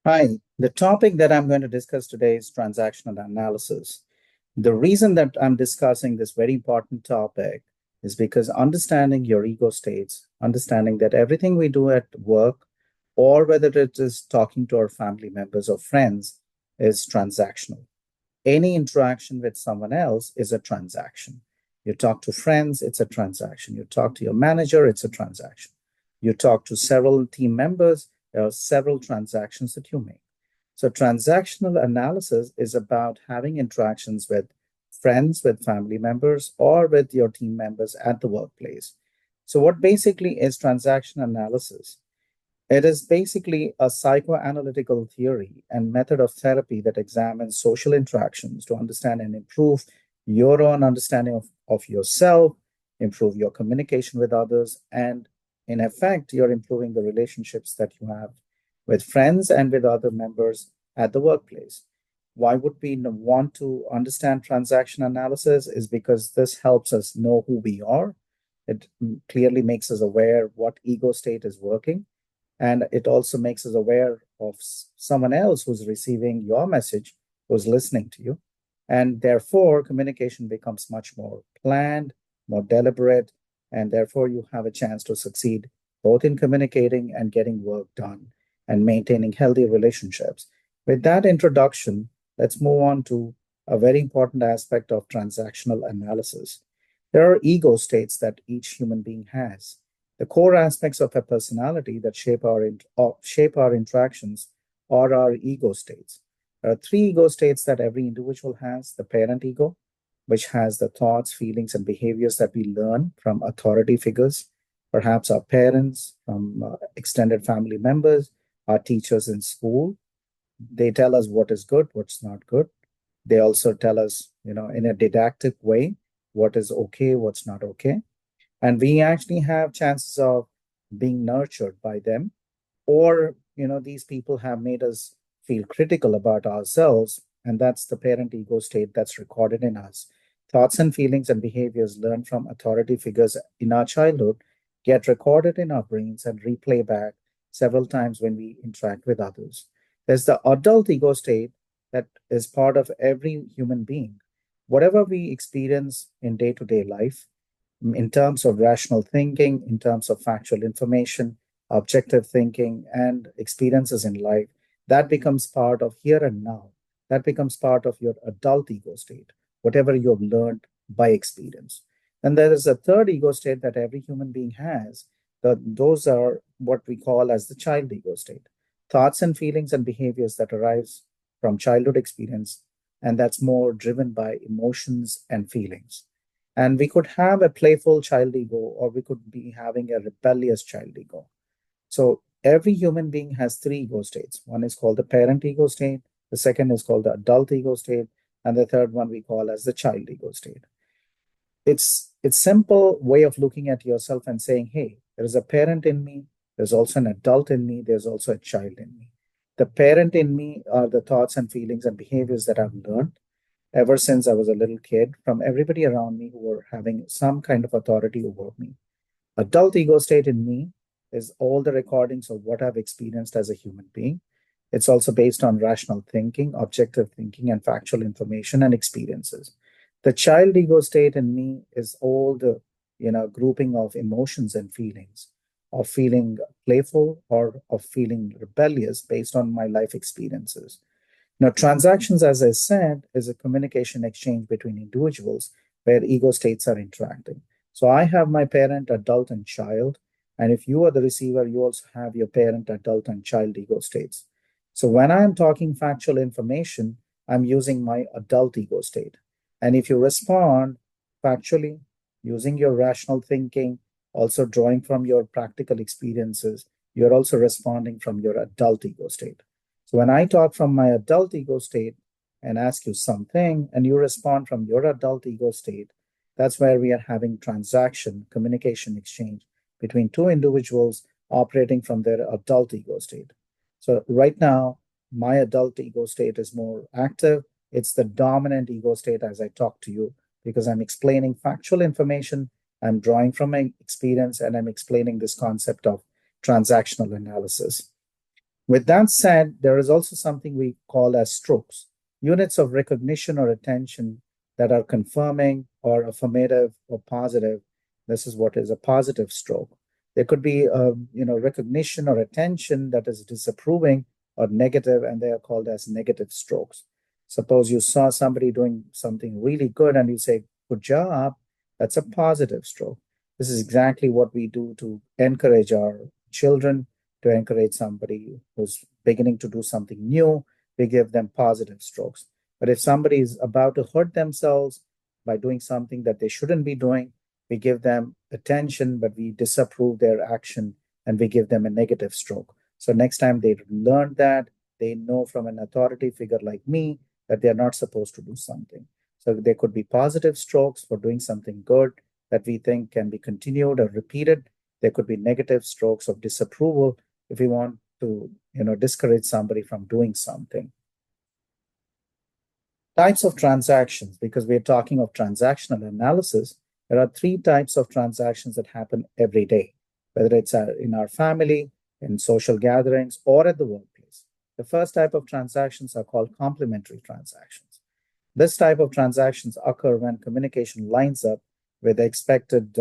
Hi, the topic that I'm going to discuss today is transactional analysis. The reason that I'm discussing this very important topic is because understanding your ego states, understanding that everything we do at work, or whether it is talking to our family members or friends, is transactional. Any interaction with someone else is a transaction. You talk to friends, it's a transaction. You talk to your manager, it's a transaction. You talk to several team members, there are several transactions that you make. So, transactional analysis is about having interactions with friends, with family members, or with your team members at the workplace. So, what basically is transaction analysis? It is basically a psychoanalytical theory and method of therapy that examines social interactions to understand and improve your own understanding of yourself, improve your communication with others, and in effect, you're improving the relationships that you have with friends and with other members at the workplace. Why would we want to understand transaction analysis? Is because this helps us know who we are. It clearly makes us aware what ego state is working, and it also makes us aware of someone else who's receiving your message, who's listening to you. And therefore, communication becomes much more planned, more deliberate, and therefore you have a chance to succeed both in communicating and getting work done and maintaining healthy relationships. With that introduction, let's move on to a very important aspect of transactional analysis. There are ego states that each human being has. The core aspects of a personality that shape our interactions are our ego states. There are three ego states that every individual has: the parent ego, which has the thoughts, feelings, and behaviors that we learn from authority figures, perhaps our parents, from extended family members, our teachers in school. They tell us what is good, what's not good. They also tell us, in a didactic way, what is okay, what's not okay, and we actually have chances of being nurtured by them, or these people have made us feel critical about ourselves, and that's the parent ego state that's recorded in us. Thoughts and feelings and behaviors learned from authority figures in our childhood get recorded in our brains and replay back several times when we interact with others. There's the adult ego state that is part of every human being. Whatever we experience in day-to-day life, in terms of rational thinking, in terms of factual information, objective thinking, and experiences in life, that becomes part of here and now. That becomes part of your adult ego state, whatever you have learned by experience. And there is a third ego state that every human being has. Those are what we call as the child ego state: thoughts and feelings and behaviors that arise from childhood experience, and that's more driven by emotions and feelings. And we could have a playful child ego, or we could be having a rebellious child ego. So every human being has three ego states. One is called the parent ego state, the second is called the adult ego state, and the third one we call as the child ego state. It's simple way of looking at yourself and saying, hey, there is a parent in me, there's also an adult in me, there's also a child in me. The parent in me are the thoughts and feelings and behaviors that I've learned ever since I was a little kid from everybody around me who were having some kind of authority over me. Adult ego state in me is all the recordings of what I've experienced as a human being. It's also based on rational thinking, objective thinking, and factual information and experiences. The child ego state in me is all the grouping of emotions and feelings, of feeling playful or of feeling rebellious based on my life experiences. Now, transactions, as I said, is a communication exchange between individuals where ego states are interacting. So I have my parent, adult, and child. And if you are the receiver, you also have your parent, adult, and child ego states. So when I'm talking factual information, I'm using my adult ego state. And if you respond factually, using your rational thinking, also drawing from your practical experiences, you're also responding from your adult ego state. So when I talk from my adult ego state and ask you something and you respond from your adult ego state, that's where we are having transaction, communication exchange between two individuals operating from their adult ego state. So right now, my adult ego state is more active. It's the dominant ego state as I talk to you because I'm explaining factual information, I'm drawing from my experience, and I'm explaining this concept of transactional analysis. With that said, there is also something we call as strokes, units of recognition or attention that are confirming or affirmative or positive. This is what is a positive stroke. There could be, recognition or attention that is disapproving or negative, and they are called as negative strokes. Suppose you saw somebody doing something really good and you say, "Good job." That's a positive stroke. This is exactly what we do to encourage our children, to encourage somebody who's beginning to do something new. We give them positive strokes. But if somebody is about to hurt themselves by doing something that they shouldn't be doing, we give them attention, but we disapprove their action and we give them a negative stroke. So next time they learn that, they know from an authority figure like me that they're not supposed to do something. So there could be positive strokes for doing something good that we think can be continued or repeated. There could be negative strokes of disapproval if we want to, discourage somebody from doing something. Types of transactions, because we're talking of transactional analysis, there are three types of transactions that happen every day, whether it's in our family, in social gatherings, or at the workplace. The first type of transactions are called complementary transactions. This type of transactions occur when communication lines up with the expected,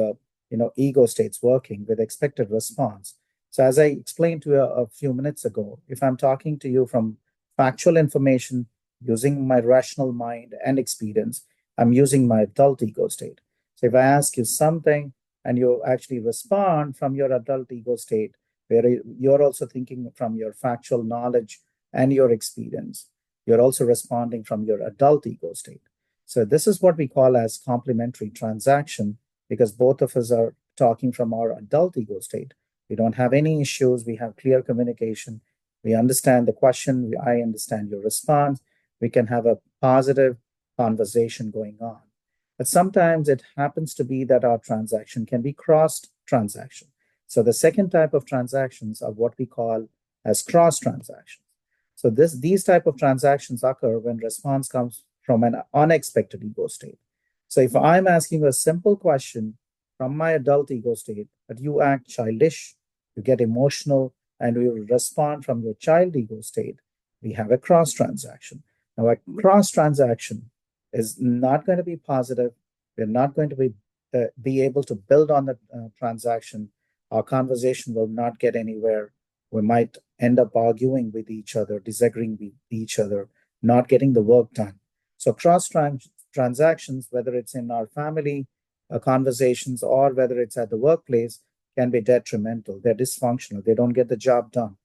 ego states working with expected response. So as I explained to you a few minutes ago, if I'm talking to you from factual information using my rational mind and experience, I'm using my adult ego state. So if I ask you something and you actually respond from your adult ego state, where you're also thinking from your factual knowledge and your experience, you're also responding from your adult ego state. So this is what we call as complementary transaction, because both of us are talking from our adult ego state. We don't have any issues. We have clear communication. We understand the question. I understand your response. We can have a positive conversation going on. But sometimes it happens to be that our transaction can be crossed transaction. So the second type of transactions are what we call as cross transactions. So these type of transactions occur when response comes from an unexpected ego state. So if I'm asking a simple question from my adult ego state, but you act childish, you get emotional, and you respond from your child ego state, we have a cross transaction. Now, a cross transaction is not going to be positive. We're not going to be able to build on the transaction. Our conversation will not get anywhere. We might end up arguing with each other, disagreeing with each other, not getting the work done. So cross transactions, whether it's in our family conversations or whether it's at the workplace, can be detrimental. They're dysfunctional. They don't get the job done.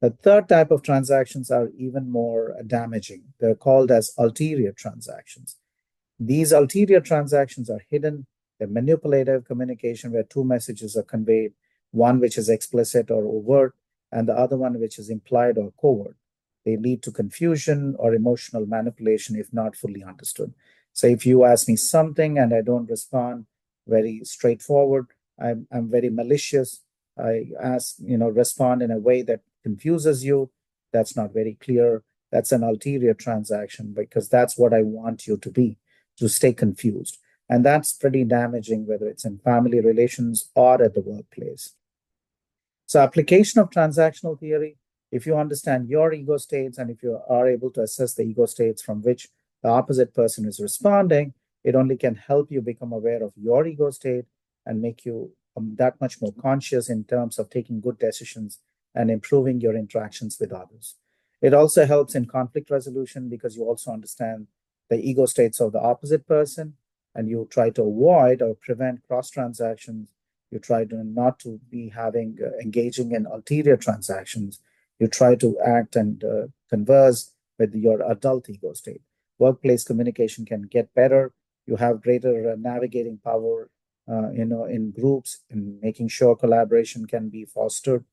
The third type of transactions are even more damaging. They're called as ulterior transactions. These ulterior transactions are hidden. They're manipulative communication where two messages are conveyed, one which is explicit or overt, and the other one which is implied or covert. They lead to confusion or emotional manipulation if not fully understood. So if you ask me something and I don't respond very straightforward, I'm very malicious. I respond in a way that confuses you. That's not very clear. That's an ulterior transaction because that's what I want you to stay confused. And that's pretty damaging, whether it's in family relations or at the workplace. So, application of transactional theory, if you understand your ego states and if you are able to assess the ego states from which the opposite person is responding, it only can help you become aware of your ego state and make you that much more conscious in terms of taking good decisions and improving your interactions with others. It also helps in conflict resolution because you also understand the ego states of the opposite person and you try to avoid or prevent cross transactions. You try to not to be having engaging in ulterior transactions. You try to act and converse with your adult ego state. Workplace communication can get better. You have greater navigating power, in groups, in making sure collaboration can be fostered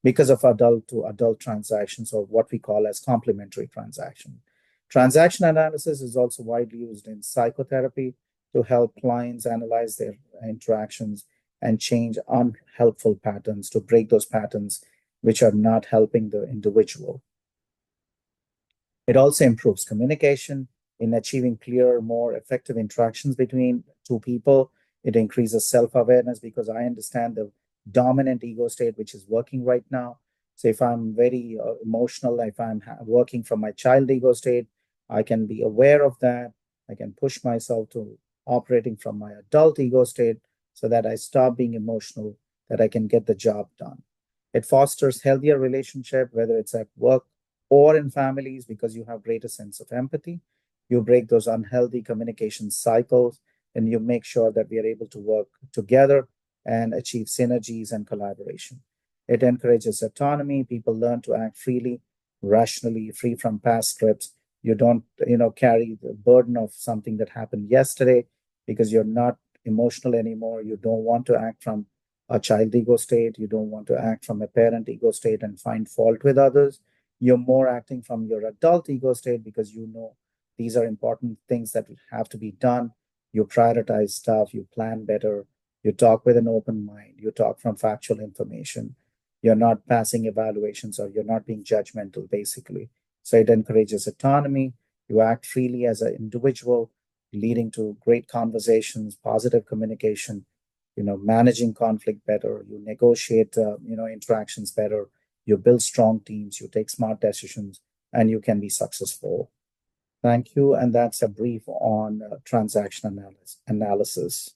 because of adult to adult transactions, or what we call as complementary transaction. Transaction analysis is also widely used in psychotherapy to help clients analyze their interactions and change unhelpful patterns to break those patterns which are not helping the individual. It also improves communication in achieving clearer, more effective interactions between two people. It increases self awareness because I understand the dominant ego state which is working right now. So if I'm very emotional, if I'm working from my child ego state, I can be aware of that. I can push myself to operating from my adult ego state so that I stop being emotional, that I can get the job done. It fosters healthier relationship, whether it's at work or in families, because you have greater sense of empathy. You break those unhealthy communication cycles, and you make sure that we are able to work together and achieve synergies and collaboration. It encourages autonomy. People learn to act freely, rationally, free from past scripts. You don't, carry the burden of something that happened yesterday because you're not emotional anymore. You don't want to act from a child ego state. You don't want to act from a parent ego state and find fault with others. You're more acting from your adult ego state because you know these are important things that have to be done. You prioritize stuff, you plan better, you talk with an open mind, you talk from factual information. You're not passing evaluations or you're not being judgmental, basically. So it encourages autonomy. You act freely as an individual, leading to great conversations, positive communication, managing conflict better. You negotiate, interactions better. You build strong teams. You take smart decisions, and you can be successful. Thank you. And that's a brief on transaction analysis.